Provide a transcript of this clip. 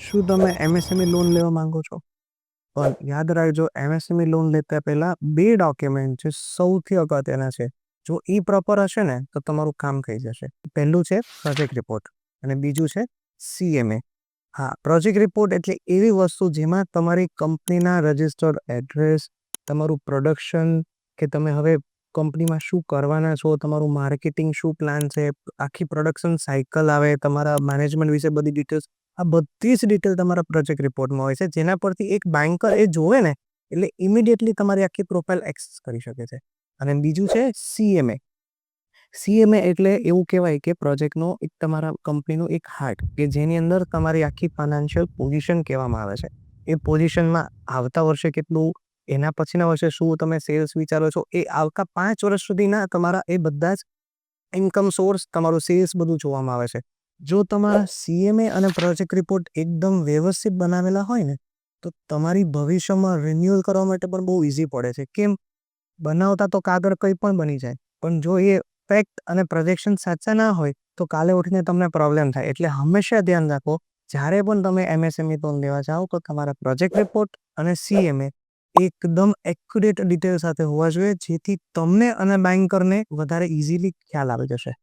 શું તમે MSME loan લેવા માંગો છો? પણ યાદ રાખજો, એમએસએમઈ લોન લેતા પહેલા 2 ડોક્યુમેન્ટ છે સૌથી અગત્યના છે. જો એ પ્રોપર હશે ને તો તમારું કામ થઈ જશે. પહેલું છે પ્રોજેક્ટ રિપોર્ટ અને બીજું છે સીએમએ. હા, પ્રોજેક્ટ રિપોર્ટ એટલે એવી વસ્તુ જેમાં તમારી કંપનીના રજિસ્ટર્ડ એડ્રેસ, તમારું પ્રોડક્શન, કે તમે હવે કંપનીમાં શું કરવાના છો, તમારું માર્કેટિંગ શું પ્લાન છે, આખી પ્રોડક્શન સાયકલ આવે, તમારા મેનેજમેન્ટ વિશે બધી ડિટેલ્સ, આ બધી જ ડિટેલ તમારા પ્રોજેક્ટ રિપોર્ટમાં હોય છે, જેના પરથી એક બેન્કર એ જોવે ને એટલે ઇમિડિયેટલી તમારી આખી પ્રોફાઇલ એક્સેસ કરી શકે છે. અને બીજું છે સીએમએ. સીએમએ એટલે એવું કહેવાય કે પ્રોજેક્ટનો એક તમારા કંપનીનું એક હાર્ટ, કે જેની અંદર તમારી આખી ફાઇનાન્શિયલ પોઝિશન કહેવામાં આવે છે. એ પોઝિશનમાં આવતા વર્ષે કેટલું, એના પછીના વર્ષે શું તમે સેલ્સ વિચારો છો, એ આવતા 5 વર્ષ સુધીના તમારા એ બધા જ ઇન્કમ સોર્સ, તમારું સેલ્સ બધું જોવામાં આવે છે. જો તમારા સીએમએ અને પ્રોજેક્ટ રિપોર્ટ એકદમ વ્યવસ્થિત બનાવેલા હોય ને તો તમારી ભવિષ્યમાં રિન્યુઅલ કરવા માટે પણ બહુ ઇઝી પડે છે. કેમ? બનાવતા તો કાગળ કંઈ પણ બની જાય, પણ જો એ ફેક્ટ અને પ્રોજેક્શન સાચા ના હોય તો કાલે ઉઠીને તમને પ્રોબ્લેમ થાય. એટલે હંમેશા ધ્યાન રાખો, જ્યારે પણ તમે એમએસએમઈ લોન લેવા જાઓ તો તમારા પ્રોજેક્ટ રિપોર્ટ અને સીએમએ એકદમ એક્યુરેટ ડિટેલ સાથે હોવા જોઈએ, જેથી તમને અને બેન્કરને વધારે ઇઝીલી ખ્યાલ આવી જશે.